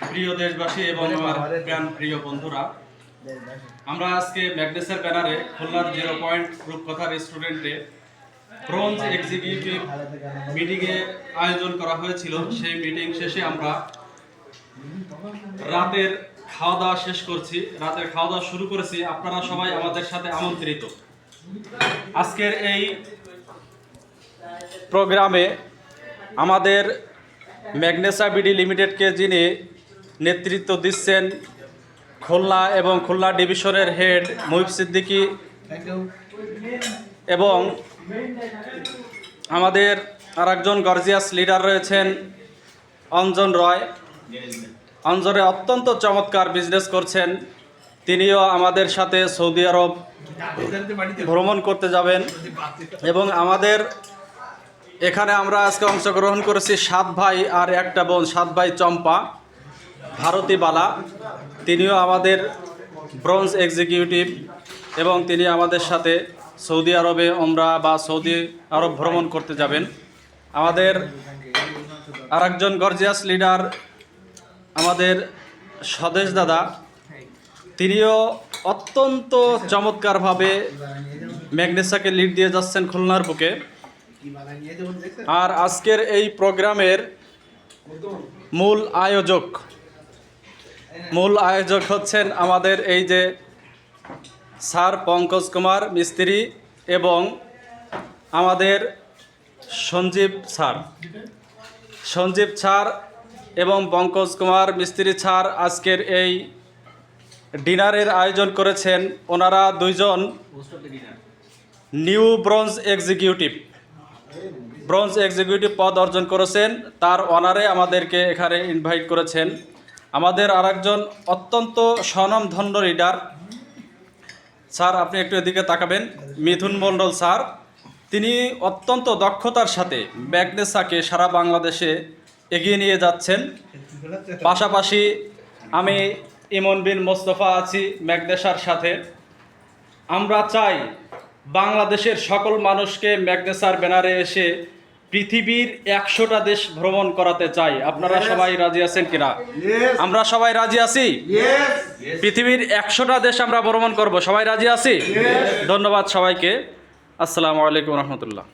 প্রিয় দেশবাসী এবং আমার প্রিয় বন্ধুরা, আমরা আজকে ম্যাগনেসের ব্যানারে খুলনার 0 পয়েন্ট রূপকথা রেস্টুরেন্টে ব্রোঞ্জ এক্সিকিউটিভ মিটিংয়ে আয়োজন করা হয়েছিল। সেই মিটিং শেষে আমরা রাতের খাওয়া দাওয়া শেষ করছি, রাতের খাওয়া দাওয়া শুরু করেছি। আপনারা সবাই আমাদের সাথে আমন্ত্রিত। আজকের এই প্রোগ্রামে আমাদের ম্যাগনেসা বিডি লিমিটেডকে যিনি নেতৃত্ব দিচ্ছেন, খুলনা এবং খুলনা ডিভিশনের হেড মুহিব সিদ্দিকী, এবং আমাদের আরেকজন গর্জিয়াস লিডার রয়েছেন অঞ্জন রয়। অঞ্জনে অত্যন্ত চমৎকার বিজনেস করছেন, তিনিও আমাদের সাথে সৌদি আরব ভ্রমণ করতে যাবেন। এবং আমাদের এখানে আমরা আজকে অংশগ্রহণ করেছি 7 ভাই আর একটা বোন, 7 ভাই চম্পা ভারতী বালা, তিনিও আমাদের ব্রোঞ্জ এক্সিকিউটিভ এবং তিনি আমাদের সাথে সৌদি আরবে ওমরা বা সৌদি আরব ভ্রমণ করতে যাবেন। আমাদের আরেকজন গর্জিয়াস লিডার আমাদের স্বদেশ দাদা, তিনিও অত্যন্ত চমৎকারভাবে ম্যাগনেসাকে লিড দিয়ে যাচ্ছেন খুলনার বুকে। আর আজকের এই প্রোগ্রামের মূল আয়োজক হচ্ছেন আমাদের এই যে স্যার পঙ্কজ কুমার মিস্ত্রি এবং আমাদের সঞ্জীব স্যার এবং পঙ্কজ কুমার মিস্ত্রি স্যার আজকের এই ডিনারের আয়োজন করেছেন। ওনারা দুইজন নিউ ব্রোঞ্জ এক্সিকিউটিভ পদ অর্জন করেছেন, তার অনারে আমাদেরকে এখানে ইনভাইট করেছেন। আমাদের আরেকজন অত্যন্ত স্বনামধন্য লিডার, স্যার আপনি একটু এদিকে তাকাবেন, মিথুন মণ্ডল স্যার, তিনি অত্যন্ত দক্ষতার সাথে ম্যাগনেসাকে সারা বাংলাদেশে এগিয়ে নিয়ে যাচ্ছেন। পাশাপাশি আমি ইমন বিন মোস্তফা আছি ম্যাগনেসার সাথে। আমরা চাই বাংলাদেশের সকল মানুষকে ম্যাগনেসার ব্যানারে এসে পৃথিবীর 100টা দেশ ভ্রমণ করাতে চাই। আপনারা সবাই রাজি আছেন কিনা? আমরা সবাই রাজি আছি। পৃথিবীর 100টা দেশ আমরা ভ্রমণ করব, সবাই রাজি আছি। ধন্যবাদ সবাইকে। আসসালামু আলাইকুম রহমতুল্লাহ।